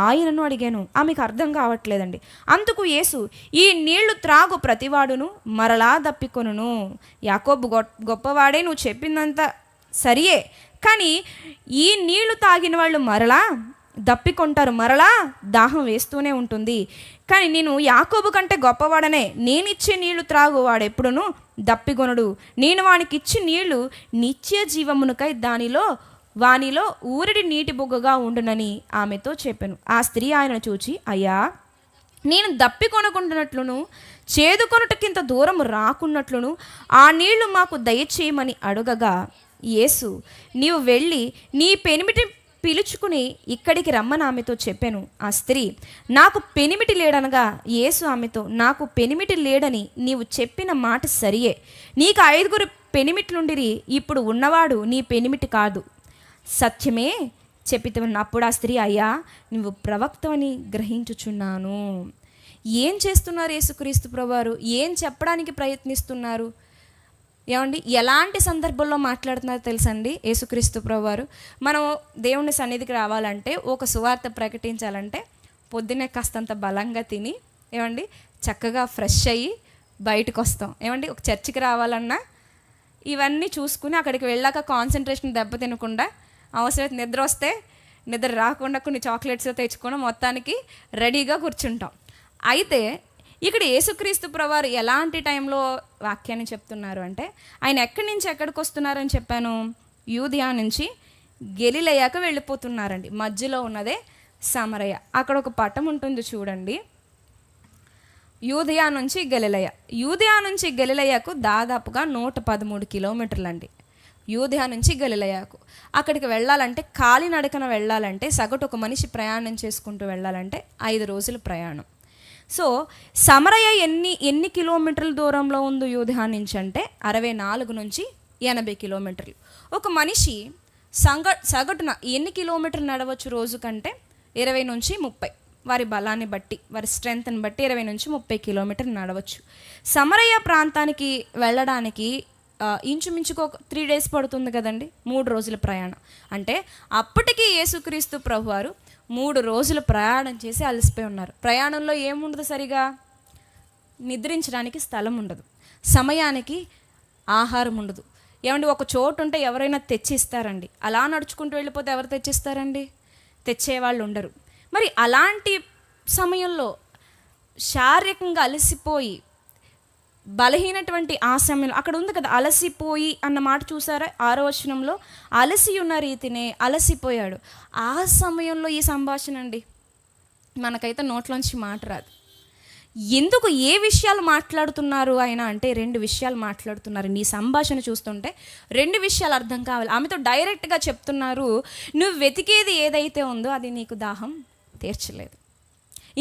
ఆయనను అడిగాను. ఆమెకు అర్థం కావట్లేదండి. అందుకు యేసు, ఈ నీళ్లు త్రాగు ప్రతివాడును మరలా దప్పికొనును. యాకోబు గొప్పవాడే, నువ్వు చెప్పిందంతా సరియే, కానీ ఈ నీళ్లు తాగిన వాళ్ళు మరలా దప్పికొంటారు, మరలా దాహం వేస్తూనే ఉంటుంది. కానీ నేను యాకోబు కంటే గొప్పవాడనే, నేనిచ్చే నీళ్లు త్రాగు వాడెప్పుడును దప్పికొనడు. నేను వానికి ఇచ్చి నీళ్లు నిత్య జీవమునకై వానిలో ఊరిడి నీటి బొగ్గగా ఉండునని ఆమెతో చెప్పాను. ఆ స్త్రీ ఆయన చూచి, అయ్యా, నేను దప్పికొనకుండానట్లును చేదుకొనుటకింత దూరం రాకున్నట్లును ఆ నీళ్లు మాకు దయచేయమని అడుగగా యేసు, నీవు వెళ్ళి నీ పెనిమిటి పిలుచుకుని ఇక్కడికి రమ్మని ఆమెతో చెప్పాను. ఆ స్త్రీ, నాకు పెనిమిటి లేడనగా యేసు ఆమెతో, నాకు పెనిమిటి లేడని నీవు చెప్పిన మాట సరియే. నీకు 5 పెనిమిట్లుండిరి, ఇప్పుడు ఉన్నవాడు నీ పెనిమిటి కాదు, సత్యమే చెప్పితేమన్నా. అప్పుడు ఆ స్త్రీ, అయ్యా, నువ్వు ప్రవక్తవని గ్రహించుచున్నాను. ఏం చేస్తున్నారు యేసుక్రీస్తు ప్రభువారు? ఏం చెప్పడానికి ప్రయత్నిస్తున్నారు? ఏమండి, ఎలాంటి సందర్భంలో మాట్లాడుతున్నారో తెలుసండి యేసుక్రీస్తు ప్రభువారు? మనం దేవుని సన్నిధికి రావాలంటే, ఒక సువార్త ప్రకటించాలంటే పొద్దున్నే కాస్తంత బలంగా తిని, ఏమండి, చక్కగా ఫ్రెష్ అయ్యి బయటకు వస్తాం. ఏమండి, ఒక చర్చికి రావాలన్నా ఇవన్నీ చూసుకుని అక్కడికి వెళ్ళాక కాన్సన్ట్రేషన్ దెబ్బతినకుండా, అవసరమైతే నిద్ర వస్తే నిద్ర రాకుండా కొన్ని చాక్లెట్స్ తెచ్చుకొని మొత్తానికి రెడీగా కూర్చుంటాం. అయితే ఇక్కడ యేసుక్రీస్తు ప్రభువారు ఎలాంటి టైంలో వాక్యాన్ని చెప్తున్నారు అంటే, ఆయన ఎక్కడి నుంచి ఎక్కడికి వస్తున్నారని చెప్పాను? యూదయా నుంచి గలిలయకు వెళ్ళిపోతున్నారండి. మధ్యలో ఉన్నదే సమరయ. అక్కడ ఒక పట్టం ఉంటుంది చూడండి, యూదయా నుంచి గలిలయ. యూదయా నుంచి గలిలయకు దాదాపుగా 113 కిలోమీటర్లు అండి. యూదయా నుంచి గలిలయకు అక్కడికి వెళ్ళాలంటే, కాలినడకన వెళ్ళాలంటే, సగటు ఒక మనిషి ప్రయాణం చేసుకుంటూ వెళ్ళాలంటే 5 రోజుల ప్రయాణం. సో సమరయ ఎన్ని కిలోమీటర్ల దూరంలో ఉందో యూదయా నుంచి అంటే 64 నుంచి 80 కిలోమీటర్లు. ఒక మనిషి సగటున ఎన్ని కిలోమీటర్లు నడవచ్చు రోజు కంటే? 20 నుంచి 30, వారి బలాన్ని బట్టి, వారి స్ట్రెంగ్త్ని బట్టి 20 నుంచి 30 కిలోమీటర్లు నడవచ్చు. సమరయ ప్రాంతానికి వెళ్ళడానికి ఇంచుమించుకు ఒక 3 days పడుతుంది కదండి, 3 రోజుల ప్రయాణం. అంటే అప్పటికి యేసుక్రీస్తు ప్రభువారు 3 రోజులు ప్రయాణం చేసి అలసిపోయి ఉన్నారు. ప్రయాణంలో ఏముండదు, సరిగా నిద్రించడానికి స్థలం ఉండదు, సమయానికి ఆహారం ఉండదు. ఏమండి, ఒక చోటు ఉంటే ఎవరైనా తెచ్చిస్తారండి, అలా నడుచుకుంటూ వెళ్ళిపోతే ఎవరు తెచ్చిస్తారండి? తెచ్చేవాళ్ళు ఉండరు. మరి అలాంటి సమయంలో శారీరకంగా అలసిపోయి బలహీనటువంటి ఆ సమయంలో అక్కడ ఉంది కదా, అలసిపోయి అన్న మాట చూసారా? 6వ వచనంలో అలసి ఉన్న రీతినే అలసిపోయాడు. ఆ సమయంలో ఈ సంభాషణ అండి, మనకైతే నోట్లోంచి మాట రాదు. ఎందుకు ఏ విషయాలు మాట్లాడుతున్నారు ఆయన అంటే 2 విషయాలు మాట్లాడుతున్నారు. నీ సంభాషణ చూస్తుంటే 2 విషయాలు అర్థం కావాలి. ఆమెతో డైరెక్ట్గా చెప్తున్నారు, నువ్వు వెతికేది ఏదైతే ఉందో అది నీకు దాహం తీర్చలేదు.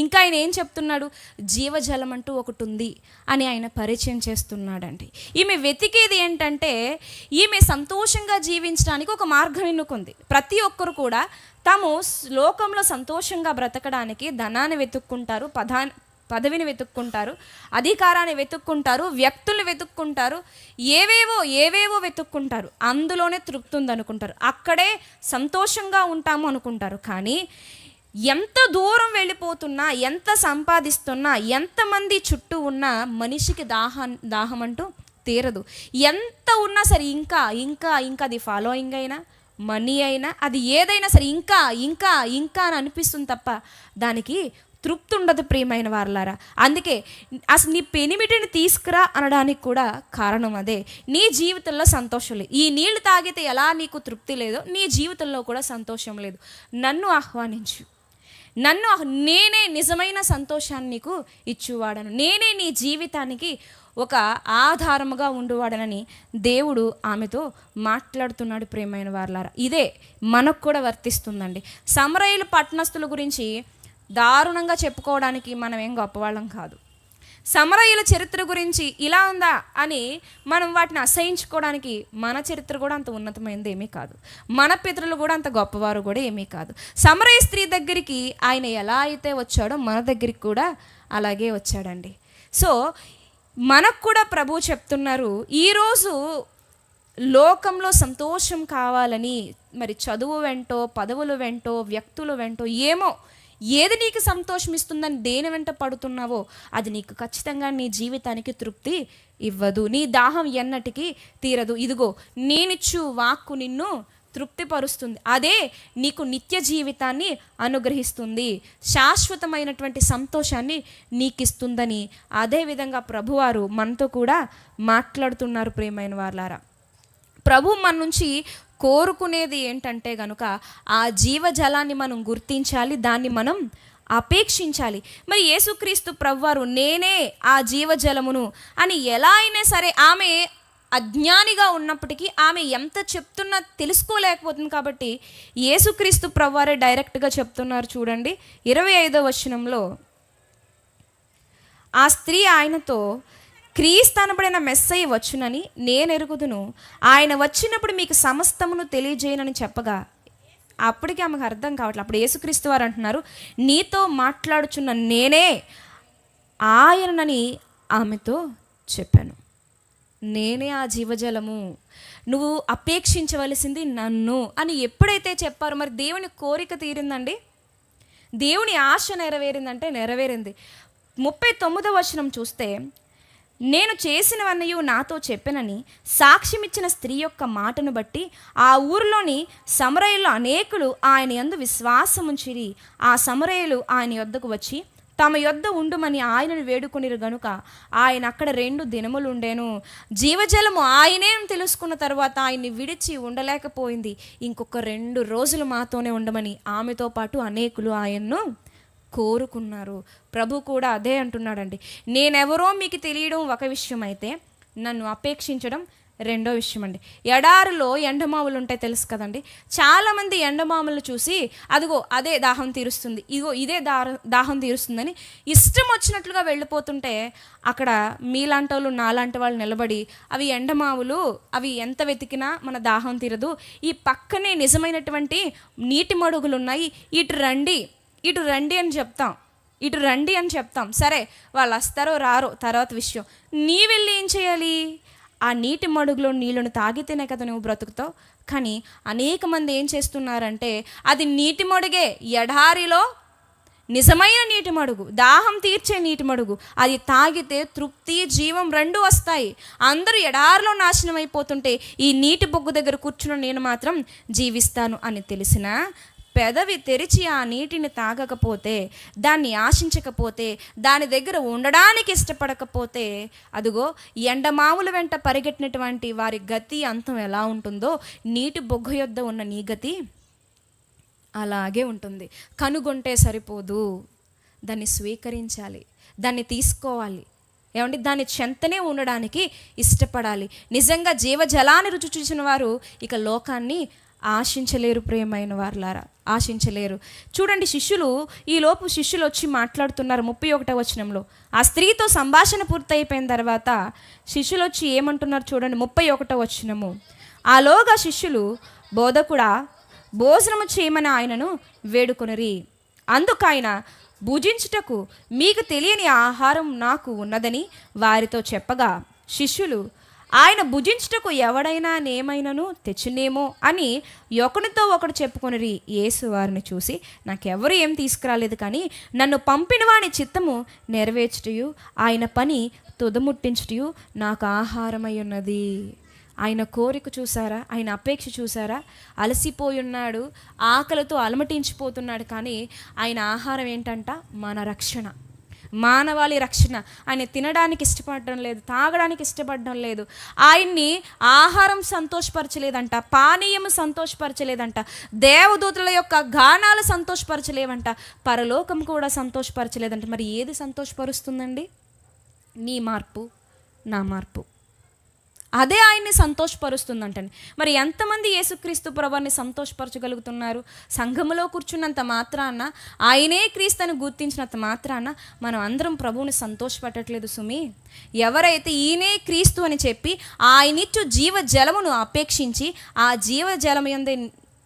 ఇంకా ఆయన ఏం చెప్తున్నాడు, జీవజలం అంటూ ఒకటి ఉంది అని ఆయన పరిచయం చేస్తున్నాడండి. ఈమె వెతికేది ఏంటంటే ఈమె సంతోషంగా జీవించడానికి ఒక మార్గం ఎన్నుకుంది. ప్రతి ఒక్కరు కూడా తాము లోకంలో సంతోషంగా బ్రతకడానికి ధనాన్ని వెతుక్కుంటారు, పదవిని వెతుక్కుంటారు, అధికారాన్ని వెతుక్కుంటారు, వ్యక్తుల్ని వెతుక్కుంటారు, ఏవేవో వెతుక్కుంటారు. అందులోనే తృప్తి ఉందనుకుంటారు, అక్కడే సంతోషంగా ఉంటాము అనుకుంటారు. కానీ ఎంత దూరం వెళ్ళిపోతున్నా, ఎంత సంపాదిస్తున్నా, ఎంతమంది చుట్టూ ఉన్నా మనిషికి దాహం అంటూ తీరదు. ఎంత ఉన్నా సరే ఇంకా ఇంకా ఇంకా అది ఫాలోయింగ్ అయినా, మనీ అయినా, అది ఏదైనా సరే ఇంకా ఇంకా ఇంకా అని అనిపిస్తుంది తప్ప దానికి తృప్తి ఉండదు ప్రియమైన వారలారా. అందుకే అసలు నీ పెనిమిటిని తీసుకురా అనడానికి కూడా కారణం అదే. నీ జీవితంలో సంతోషం లేదు, ఈ నీళ్లు తాగితే ఎలా నీకు తృప్తి లేదో నీ జీవితంలో కూడా సంతోషం లేదు. నన్ను ఆహ్వానించు, నేనే నిజమైన సంతోషాన్ని నీకు ఇచ్చువాడను, నేనే నీ జీవితానికి ఒక ఆధారముగా ఉండువాడనని దేవుడు ఆమెతో మాట్లాడుతున్నాడు ప్రియమైన వారలారా. ఇదే మనకు కూడా వర్తిస్తుందండి. సమరయులు పట్టణస్థుల గురించి దారుణంగా చెప్పుకోవడానికి మనం ఏం గొప్పవాళ్ళం కాదు. సమరయుల చరిత్ర గురించి ఇలా ఉందా అని మనం వాటిని అసహించుకోవడానికి మన చరిత్ర కూడా అంత ఉన్నతమైనది ఏమీ కాదు, మన పితరులు కూడా అంత గొప్పవారు కూడా ఏమీ కాదు. సమరయ స్త్రీ దగ్గరికి ఆయన ఎలా అయితే వచ్చాడో మన దగ్గరికి కూడా అలాగే వచ్చాడండి. సో మనకు కూడా ప్రభువు చెప్తున్నారు, ఈరోజు లోకంలో సంతోషం కావాలని మరి చదువు వెంటో, పదవులు వెంటో, వ్యక్తులు వెంటో, ఏది నీకు సంతోషం ఇస్తుందని దేని వెంట పడుతున్నావో అది నీకు ఖచ్చితంగా నీ జీవితానికి తృప్తి ఇవ్వదు, నీ దాహం ఎన్నటికీ తీరదు. ఇదిగో నేనిచ్చు వాక్కు నిన్ను తృప్తిపరుస్తుంది, అదే నీకు నిత్య జీవితాన్ని అనుగ్రహిస్తుంది, శాశ్వతమైనటువంటి సంతోషాన్ని నీకు ఇస్తుందని అదేవిధంగా ప్రభువారు మనతో కూడా మాట్లాడుతున్నారు ప్రియమైన వారలారా. ప్రభు మన నుంచి కోరుకునేది ఏంటంటే గనుక ఆ జీవజలాన్ని మనం గుర్తించాలి, దాన్ని మనం అపేక్షించాలి. మరి యేసుక్రీస్తు ప్రభువారు నేనే ఆ జీవజలమును అని ఎలా అయినా సరే, ఆమె అజ్ఞానిగా ఉన్నప్పటికీ ఆమె ఎంత చెప్తున్నా తెలుసుకోలేకపోతుంది కాబట్టి యేసుక్రీస్తు ప్రభువారే డైరెక్ట్గా చెప్తున్నారు. చూడండి 25వ వచనంలో, ఆ స్త్రీ ఆయనతో, క్రీస్తు అనబడిన మెస్సయ్య వచ్చునని నేను ఎరుగుదును, ఆయన వచ్చినప్పుడు మీకు సమస్తమును తెలియజేయనని చెప్పగా అప్పటికి ఆమెకు అర్థం కావట్లేదు. అప్పుడు యేసుక్రీస్తు వారు అంటున్నారు, నీతో మాట్లాడుచున్న నేనే ఆయనని ఆమెతో చెప్పాను. నేనే ఆ జీవజలము, నువ్వు అపేక్షించవలసింది నన్ను అని ఎప్పుడైతే చెప్పారో మరి దేవుని కోరిక తీరిందండి, దేవుని ఆశ నెరవేరిందంటే నెరవేరింది. 39వ వచనం చూస్తే, నేను చేసినవన్నీ నాతో చెప్పెనని సాక్ష్యమిచ్చిన స్త్రీ యొక్క మాటను బట్టి ఆ ఊరిలోని సమరయులు అనేకులు ఆయన యందు విశ్వాసముంచిరి. ఆ సమరయులు ఆయన యొద్దకు వచ్చి తమ యొద్ద ఉండుమని ఆయనను వేడుకొనిరు గనుక ఆయన అక్కడ 2 దినములు ఉండేను. జీవజలము ఆయనే తెలుసుకున్న తర్వాత ఆయన్ని విడిచి ఉండలేకపోయింది. ఇంకొక 2 రోజులు మాతోనే ఉండమని ఆమెతో పాటు అనేకులు ఆయన్ను కోరుకున్నారు. ప్రభు కూడా అదే అంటున్నాడండి, నేనెవరో మీకు తెలియడం ఒక విషయం అయితే నన్ను అపేక్షించడం రెండో విషయం అండి. ఎడారిలో ఎండమావులు ఉంటాయి తెలుసు కదండి. చాలామంది ఎండమావులు చూసి అదిగో అదే దాహం తీరుస్తుంది, ఇదే దాహం తీరుస్తుందని ఇష్టం వచ్చినట్లుగా వెళ్ళిపోతుంటే అక్కడ మీలాంటి వాళ్ళు నాలాంటి వాళ్ళు నిలబడి అవి ఎండమావులు, అవి ఎంత వెతికినా మన దాహం తీరదు, ఈ పక్కనే నిజమైనటువంటి నీటి మడుగులు ఉన్నాయి, ఇటు రండి అని చెప్తాం. సరే వాళ్ళు వస్తారో రారో తర్వాత విషయం. నీ వెళ్ళి ఏం చేయాలి? ఆ నీటి మడుగులో నీళ్ళను తాగితేనే కదా నువ్వు బ్రతుకుతావు. కానీ అనేక మంది ఏం చేస్తున్నారంటే అది నీటి మడుగే, ఎడారిలో నిజమైన నీటి మడుగు, దాహం తీర్చే నీటి మడుగు, అది తాగితే తృప్తి జీవం 2 వస్తాయి. అందరూ ఎడారిలో నాశనం అయిపోతుంటే ఈ నీటి బొగ్గు దగ్గర కూర్చున్న నేను మాత్రం జీవిస్తాను అని తెలిసినా పెదవి తెరిచి ఆ నీటిని తాగకపోతే, దాన్ని ఆశించకపోతే, దాని దగ్గర ఉండడానికి ఇష్టపడకపోతే అదిగో ఎండమావుల వెంట పరిగెట్టినటువంటి వారి గతి అంతం ఎలా ఉంటుందో నీటి బొగ్గు యొద్ద ఉన్న నీ గతి అలాగే ఉంటుంది. కనుగొంటే సరిపోదు, దాన్ని స్వీకరించాలి, దాన్ని తీసుకోవాలి. ఏమంటే దాని చెంతనే ఉండడానికి ఇష్టపడాలి. నిజంగా జీవజలాన్ని రుచి చూసిన వారు ఇక లోకాన్ని ఆశించలేరు. ప్రియమైన వారులారా, ఆశించలేరు. చూడండి, ఈలోపు శిష్యులు వచ్చి మాట్లాడుతున్నారు 31వ వచనంలో. ఆ స్త్రీతో సంభాషణ పూర్తయిపోయిన తర్వాత శిష్యులు వచ్చి ఏమంటున్నారు చూడండి, 31వ వచనము. ఆలోగా శిష్యులు బోధకుడా భోజనము చేయమని ఆయనను వేడుకొనిరి. అందుకు ఆయన, భుజించుటకు మీకు తెలియని ఆహారం నాకు ఉన్నదని వారితో చెప్పగా, శిష్యులు ఆయన భుజించుటకు ఎవడైనా నేమైనను తెచ్చునేమో అని ఒకరితో ఒకడు చెప్పుకొనిరి. యేసు వారిని చూసి, నాకెవరు ఏం తీసుకురాలేదు, కానీ నన్ను పంపిన వాని చిత్తము నెరవేర్చుటయు ఆయన పని తుదముట్టించుటయు నాకు ఆహారమై ఉన్నది. ఆయన కోరిక చూసారా, ఆయన అపేక్ష చూసారా? అలసిపోయి ఉన్నాడు, ఆకలితో అలమటించిపోతున్నాడు, కానీ ఆయన ఆహారం ఏంటంట? మన రక్షణ, మానవాళి రక్షణ. ఆయన తినడానికి ఇష్టపడడం లేదు, తాగడానికి ఇష్టపడడం లేదు. ఆయన్ని ఆహారం సంతోషపరచలేదంట, పానీయం సంతోషపరచలేదంట, దేవదూతల యొక్క గానాలు సంతోషపరచలేవంట, పరలోకం కూడా సంతోషపరచలేదంట. మరి ఏది సంతోషపరుస్తుందండి? నీ మార్పు, నా మార్పు. అదే ఆయన్ని సంతోషపరుస్తుందంటండి. మరి ఎంతమంది యేసుక్రీస్తు ప్రభువుని సంతోషపరచగలుగుతున్నారు? సంఘములో కూర్చున్నంత మాత్రాన, ఆయనే క్రీస్తుని గుర్తించినంత మాత్రాన మనం అందరం ప్రభువుని సంతోషపెట్టట్లేదు సుమి. ఎవరైతే ఈయనే క్రీస్తు అని చెప్పి ఆయనిచ్చు జీవ జలమును అపేక్షించి ఆ జీవ జలము యందే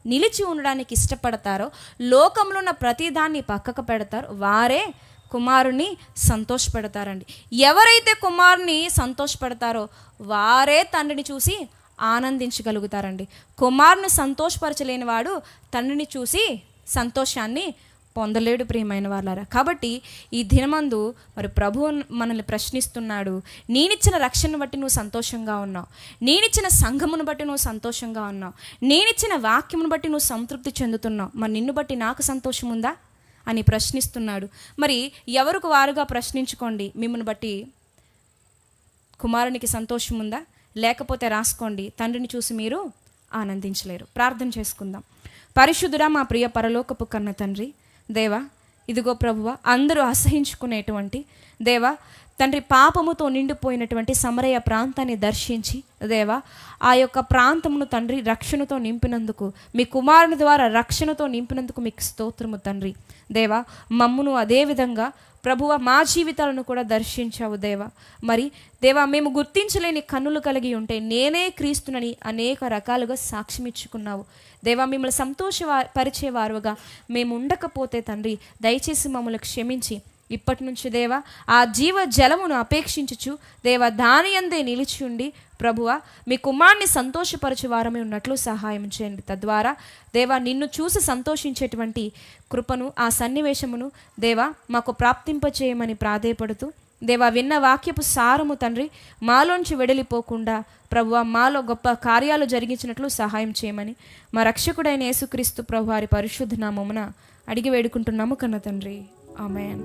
నిలిచి ఉండడానికి ఇష్టపడతారో, లోకంలో ఉన్న ప్రతిదాన్ని పక్కకు పెడతారో, వారే కుమారుని సంతోషపెడతారండి. ఎవరైతే కుమారుని సంతోషపెడతారో వారే తండ్రిని చూసి ఆనందించగలుగుతారండి. కుమారుని సంతోషపరచలేని వాడు తండ్రిని చూసి సంతోషాన్ని పొందలేడు. ప్రియమైన వాళ్ళారా, కాబట్టి ఈ దినమందు మరి ప్రభువు మనల్ని ప్రశ్నిస్తున్నాడు. నేనిచ్చిన రక్షణను బట్టి నువ్వు సంతోషంగా ఉన్నావు, నేనిచ్చిన సంఘమును బట్టి నువ్వు సంతోషంగా ఉన్నావు, నేనిచ్చిన వాక్యమును బట్టి నువ్వు సంతృప్తి చెందుతున్నావు, మరి నిన్ను బట్టి నాకు సంతోషం ఉందా అని ప్రశ్నిస్తున్నాడు. మరి ఎవరికి వారుగా ప్రశ్నించుకోండి. మిమ్మల్ని బట్టి కుమారునికి సంతోషం ఉందా? లేకపోతే రాసుకోండి, తండ్రిని చూసి మీరు ఆనందించలేరు. ప్రార్థన చేసుకుందాం. పరిశుద్ధుడా, మా ప్రియ పరలోకపు కన్న తండ్రి, దేవా, ఇదిగో ప్రభువా, అందరూ అసహించుకునేటువంటి దేవా తండ్రి, పాపముతో నిండిపోయినటువంటి సమరయ ప్రాంతాన్ని దర్శించి దేవా, ఆ యొక్క ప్రాంతమును తండ్రి రక్షణతో నింపినందుకు, మీ కుమారుని ద్వారా రక్షణతో నింపినందుకు మీకు స్తోత్రము తండ్రి. దేవా, మమ్మును అదేవిధంగా ప్రభువ మా జీవితాలను కూడా దర్శించావు దేవా. మరి దేవా, మేము గుర్తించలేని కన్నులు కలిగి ఉంటే నేనే క్రీస్తునని అనేక రకాలుగా సాక్ష్యం ఇచ్చుకున్నావు దేవా. మిమ్మల్ని సంతోషపరిచేవారుగా మేము ఉండకపోతే తండ్రి, దయచేసి మమ్మల్ని క్షమించి ఇప్పటి నుంచి దేవా ఆ జీవ జలమును అపేక్షించుచు దేవా దాని యందే నిలిచి ఉండి ప్రభువా మీ కుమారుని సంతోషపరచు వారమే ఉన్నట్లు సహాయం చేయండి. తద్వారా దేవా నిన్ను చూసి సంతోషించేటువంటి కృపను, ఆ సన్నివేశమును దేవా మాకు ప్రాప్తింపచేయమని ప్రాధేయపడుతూ దేవా, విన్న వాక్యపు సారము తండ్రి మాలోంచి వెడలిపోకుండా ప్రభువా మాలో గొప్ప కార్యాలు జరిగించినట్లు సహాయం చేయమని మా రక్షకుడైన యేసుక్రీస్తు ప్రభు వారి పరిశుద్ధ నామమున అడిగి వేడుకుంటున్నాము కన్న తండ్రి. ఆమేన్.